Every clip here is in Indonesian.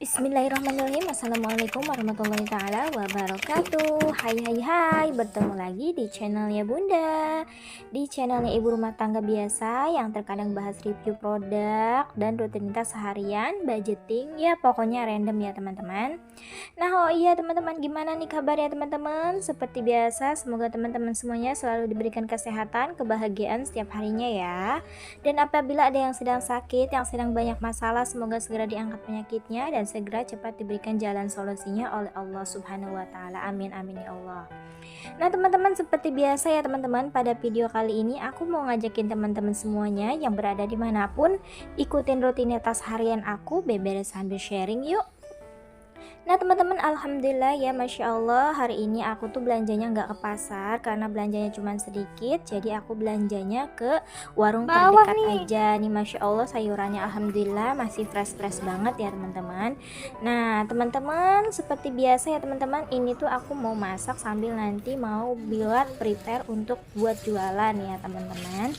Bismillahirrahmanirrahim. Assalamualaikum warahmatullahi taala wabarakatuh. Hai, bertemu lagi di channelnya Bunda, di channelnya ibu rumah tangga biasa yang terkadang bahas review produk dan rutinitas harian, budgeting, ya pokoknya random ya teman-teman. Nah, oh iya teman-teman, gimana nih kabarnya teman-teman? Seperti biasa, semoga teman-teman semuanya selalu diberikan kesehatan, kebahagiaan setiap harinya ya. Dan apabila ada yang sedang sakit, yang sedang banyak masalah, semoga segera diangkat penyakitnya dan segera cepat diberikan jalan solusinya oleh Allah Subhanahu wa taala. Amin amin ya Allah. Nah, teman-teman, seperti biasa ya teman-teman, pada video kali ini aku mau ngajakin teman-teman semuanya yang berada dimanapun ikutin rutinitas harian aku beberes sambil sharing yuk. Nah teman-teman, alhamdulillah ya, masya Allah, hari ini aku tuh belanjanya nggak ke pasar karena belanjanya cuma sedikit, jadi aku belanjanya ke warung terdekat aja nih. Masya Allah, sayurannya alhamdulillah masih fresh banget ya teman-teman. Nah teman-teman, seperti biasa ya teman-teman, ini tuh aku mau masak sambil nanti mau buat prepare untuk buat jualan ya teman-teman.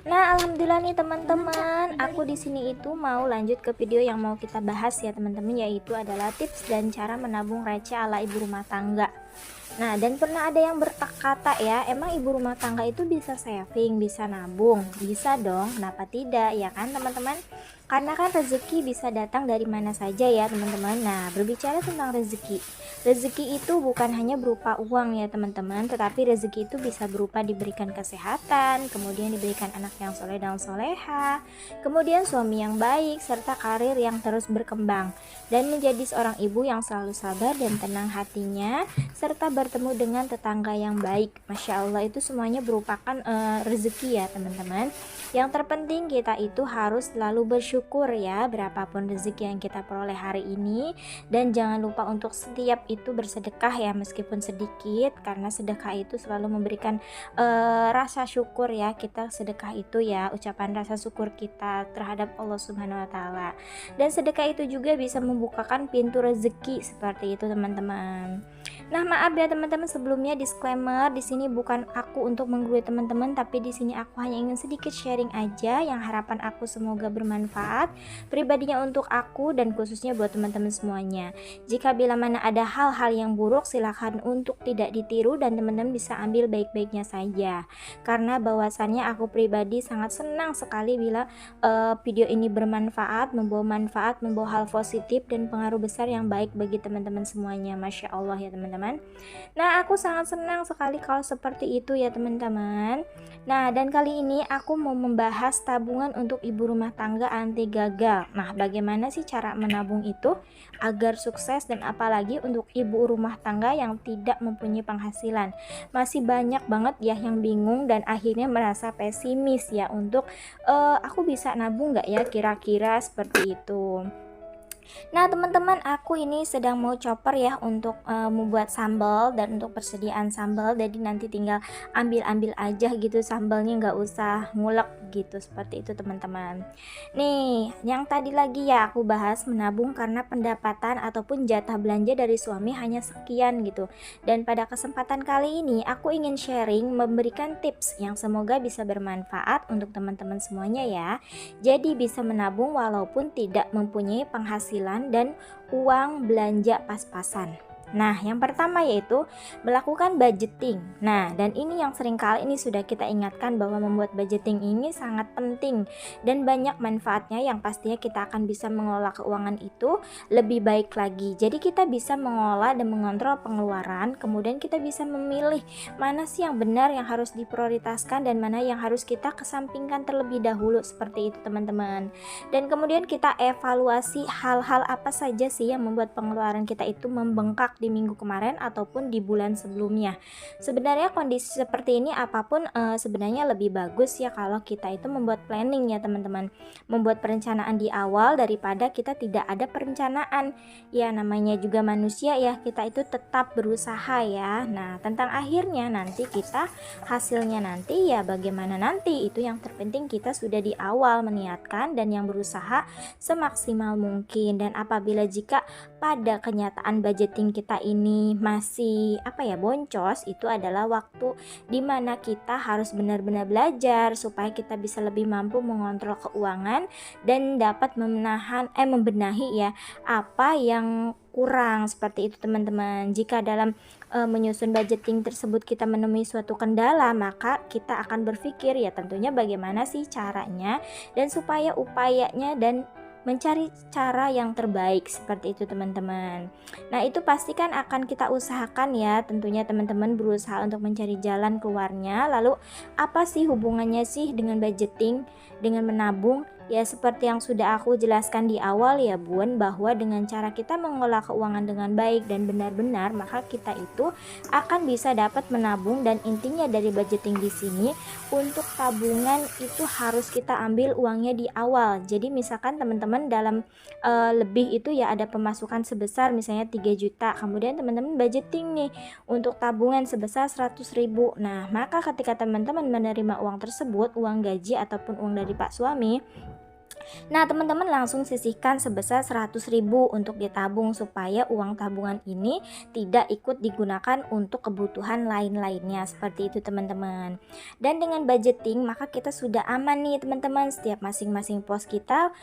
Nah, alhamdulillah nih teman-teman, aku di sini itu mau lanjut ke video yang mau kita bahas ya teman-teman, yaitu adalah tips dan cara menabung receh ala ibu rumah tangga. Nah, dan pernah ada yang berkata ya, emang ibu rumah tangga itu bisa saving, bisa nabung? Bisa dong, kenapa tidak ya kan teman-teman? Karena kan rezeki bisa datang dari mana saja ya teman-teman. Nah, berbicara tentang rezeki, rezeki itu bukan hanya berupa uang ya teman-teman, tetapi rezeki itu bisa berupa diberikan kesehatan, kemudian diberikan anak yang soleh dan soleha, kemudian suami yang baik, serta karir yang terus berkembang, dan menjadi seorang ibu yang selalu sabar dan tenang hatinya, serta bertemu dengan tetangga yang baik. Masya Allah, itu semuanya merupakan rezeki ya teman-teman. Yang terpenting kita itu harus selalu bersyukur ya, berapapun rezeki yang kita peroleh hari ini. Dan jangan lupa untuk setiap itu bersedekah ya, meskipun sedikit, karena sedekah itu selalu memberikan rasa syukur ya. Kita sedekah itu ya ucapan rasa syukur kita terhadap Allah Subhanahu wa taala. Dan sedekah itu juga bisa membukakan pintu rezeki, seperti itu teman-teman. Nah, maaf ya teman-teman, sebelumnya disclaimer, di sini bukan aku untuk menggurui teman-teman, tapi di sini aku hanya ingin sedikit sharing aja yang harapan aku semoga bermanfaat pribadinya untuk aku dan khususnya buat teman-teman semuanya. Jika bila mana ada hal-hal yang buruk, silahkan untuk tidak ditiru dan teman-teman bisa ambil baik-baiknya saja. Karena bahwasannya aku pribadi sangat senang sekali bila video ini bermanfaat, membawa manfaat, membawa hal positif dan pengaruh besar yang baik bagi teman-teman semuanya. Masya Allah ya teman-teman. Nah, aku sangat senang sekali kalau seperti itu ya teman-teman. Nah, dan kali ini aku mau membahas tabungan untuk ibu rumah tangga anti gagal. Nah, bagaimana sih cara menabung itu agar sukses, dan apalagi untuk ibu rumah tangga yang tidak mempunyai penghasilan. Masih banyak banget ya yang bingung dan akhirnya merasa pesimis ya untuk aku bisa nabung nggak ya kira-kira, seperti itu. Nah teman-teman, aku ini sedang mau chopper ya untuk membuat sambal dan untuk persediaan sambal, jadi nanti tinggal ambil aja gitu sambalnya, nggak usah ngulek gitu, seperti itu teman-teman. Nih, yang tadi lagi ya aku bahas menabung karena pendapatan ataupun jatah belanja dari suami hanya sekian gitu. Dan pada kesempatan kali ini aku ingin sharing, memberikan tips yang semoga bisa bermanfaat untuk teman-teman semuanya ya. Jadi bisa menabung walaupun tidak mempunyai penghasilan dan uang belanja pas-pasan. Nah, yang pertama yaitu melakukan budgeting. Nah, dan ini yang sering kali ini sudah kita ingatkan bahwa membuat budgeting ini sangat penting dan banyak manfaatnya, yang pastinya kita akan bisa mengelola keuangan itu lebih baik lagi. Jadi kita bisa mengelola dan mengontrol pengeluaran, kemudian kita bisa memilih mana sih yang benar yang harus diprioritaskan dan mana yang harus kita kesampingkan terlebih dahulu, seperti itu teman-teman. Dan kemudian kita evaluasi hal-hal apa saja sih yang membuat pengeluaran kita itu membengkak di minggu kemarin ataupun di bulan sebelumnya. Sebenarnya kondisi seperti ini apapun sebenarnya lebih bagus ya kalau kita itu membuat planning ya teman-teman, membuat perencanaan di awal daripada kita tidak ada perencanaan. Ya namanya juga manusia ya, kita itu tetap berusaha ya. Nah tentang akhirnya nanti kita hasilnya nanti ya bagaimana nanti, itu yang terpenting kita sudah di awal meniatkan dan yang berusaha semaksimal mungkin. Dan apabila jika pada kenyataan budgeting kita kita ini masih boncos, itu adalah waktu dimana kita harus benar-benar belajar supaya kita bisa lebih mampu mengontrol keuangan dan dapat membenahi ya apa yang kurang, seperti itu teman-teman. Jika dalam menyusun budgeting tersebut kita menemui suatu kendala, maka kita akan berpikir ya tentunya bagaimana sih caranya dan supaya upayanya dan mencari cara yang terbaik, seperti itu teman-teman. Nah itu pasti kan akan kita usahakan ya, tentunya teman-teman berusaha untuk mencari jalan keluarnya. Lalu apa sih hubungannya sih dengan budgeting, dengan menabung? Ya seperti yang sudah aku jelaskan di awal ya bun, bahwa dengan cara kita mengelola keuangan dengan baik dan benar-benar, maka kita itu akan bisa dapat menabung. Dan intinya dari budgeting di sini, untuk tabungan itu harus kita ambil uangnya di awal. Jadi misalkan teman-teman dalam lebih itu ya ada pemasukan sebesar misalnya 3 juta, kemudian teman-teman budgeting nih untuk tabungan sebesar 100.000. Nah maka ketika teman-teman menerima uang tersebut, uang gaji ataupun uang dari Pak suami, nah teman-teman langsung sisihkan sebesar 100.000 untuk ditabung, supaya uang tabungan ini tidak ikut digunakan untuk kebutuhan lain-lainnya, seperti itu teman-teman. Dan dengan budgeting maka kita sudah aman nih teman-teman, setiap masing-masing pos kita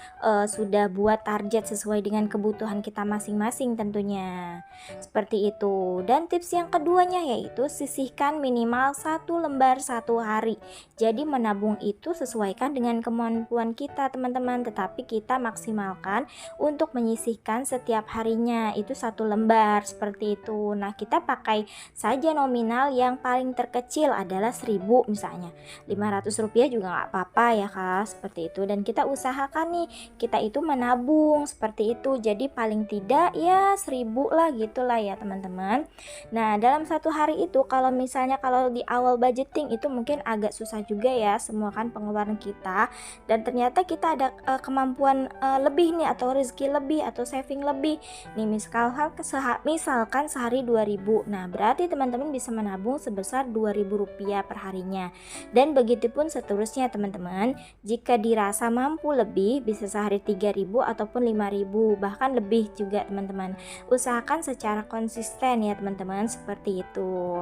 sudah buat target sesuai dengan kebutuhan kita masing-masing tentunya, seperti itu. Dan tips yang keduanya yaitu sisihkan minimal 1 lembar 1 hari. Jadi menabung itu sesuaikan dengan kemampuan kita teman-teman, tetapi kita maksimalkan untuk menyisihkan setiap harinya itu 1 lembar, seperti itu. Nah kita pakai saja nominal yang paling terkecil adalah 1.000 misalnya, 500 rupiah juga nggak apa-apa ya kak, seperti itu. Dan kita usahakan nih kita itu menabung seperti itu, jadi paling tidak ya 1.000 lah gitulah ya teman-teman. Nah dalam 1 hari itu kalau misalnya kalau di awal budgeting itu mungkin agak susah juga ya, semua kan pengeluaran kita, dan ternyata kita ada kemampuan lebih nih, atau rezeki lebih, atau saving lebih nih, misalkan sehari 2.000. Nah berarti teman-teman bisa menabung sebesar 2.000 rupiah per harinya. Dan begitupun seterusnya teman-teman, jika dirasa mampu lebih bisa sehari 3.000 ataupun 5.000, bahkan lebih juga teman-teman. Usahakan secara konsisten ya teman-teman, seperti itu.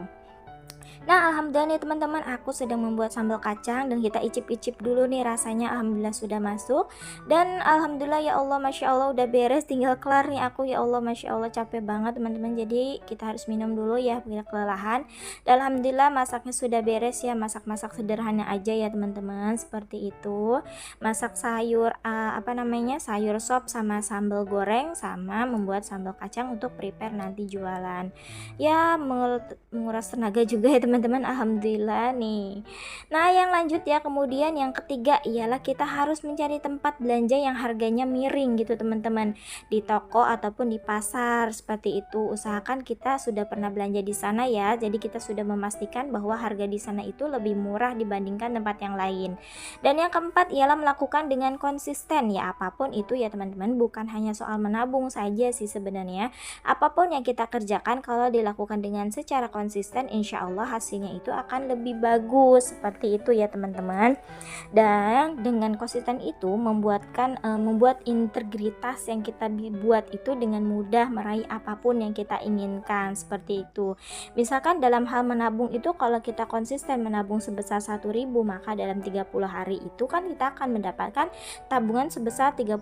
Nah alhamdulillah nih teman-teman, aku sedang membuat sambal kacang dan kita icip-icip dulu nih rasanya. Alhamdulillah sudah masuk, dan alhamdulillah ya Allah, masya Allah udah beres, tinggal kelar nih aku. Ya Allah masya Allah capek banget teman-teman, jadi kita harus minum dulu ya bila kelelahan. Dan alhamdulillah masaknya sudah beres ya, masak-masak sederhana aja ya teman-teman, seperti itu. Masak sayur sayur sop sama sambal goreng, sama membuat sambal kacang untuk prepare nanti jualan. Ya menguras tenaga juga ya teman-teman, alhamdulillah nih. Nah yang lanjut ya, kemudian yang ketiga ialah kita harus mencari tempat belanja yang harganya miring gitu teman-teman, di toko ataupun di pasar, seperti itu. Usahakan kita sudah pernah belanja di sana ya, jadi kita sudah memastikan bahwa harga di sana itu lebih murah dibandingkan tempat yang lain. Dan yang keempat ialah melakukan dengan konsisten ya, apapun itu ya teman-teman, bukan hanya soal menabung saja sih sebenarnya. Apapun yang kita kerjakan kalau dilakukan dengan secara konsisten, insya Allah hasilnya itu akan lebih bagus, seperti itu ya teman-teman. Dan dengan konsisten itu membuat integritas yang kita buat itu dengan mudah meraih apapun yang kita inginkan, seperti itu. Misalkan dalam hal menabung itu, kalau kita konsisten menabung sebesar 1.000, maka dalam 30 hari itu kan kita akan mendapatkan tabungan sebesar 30.000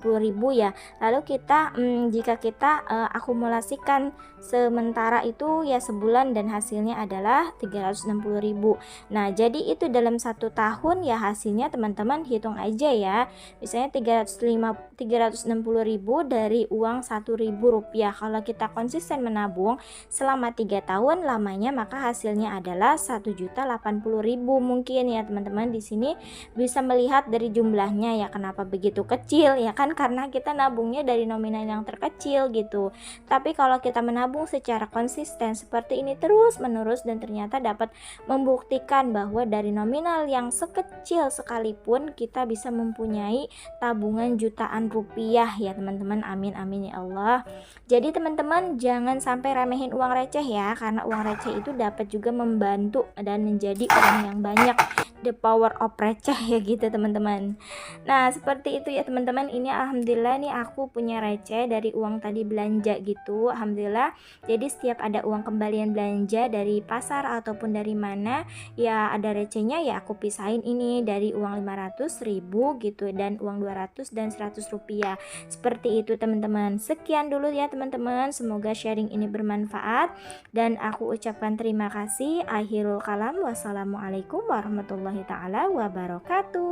ya. Lalu kita jika kita akumulasikan sementara itu ya sebulan, dan hasilnya adalah 360.000. Nah jadi itu dalam 1 tahun ya hasilnya teman-teman hitung aja ya, misalnya 360.000 dari uang 1.000 rupiah. Kalau kita konsisten menabung selama 3 tahun lamanya, maka hasilnya adalah 1.080.000 mungkin ya teman-teman. Di sini bisa melihat dari jumlahnya ya, kenapa begitu kecil ya kan, karena kita nabungnya dari nominal yang terkecil gitu. Tapi kalau kita menabung secara konsisten seperti ini terus menerus, dan ternyata dapat membuktikan bahwa dari nominal yang sekecil sekalipun kita bisa mempunyai tabungan jutaan rupiah ya teman-teman. Amin amin ya Allah. Jadi teman-teman jangan sampai remehin uang receh ya, karena uang receh itu dapat juga membantu dan menjadi uang yang banyak the power of receh ya gitu teman-teman. Nah seperti itu ya teman-teman, ini alhamdulillah nih aku punya receh dari uang tadi belanja gitu, alhamdulillah. Jadi setiap ada uang kembalian belanja dari pasar ataupun dari mana ya ada recehnya, ya aku pisahin ini dari uang 500 ribu gitu dan uang 200 dan 100 rupiah. Seperti itu teman-teman. Sekian dulu ya teman-teman, semoga sharing ini bermanfaat dan aku ucapkan terima kasih. Akhirul kalam, wassalamualaikum warahmatullahi taala wabarakatuh.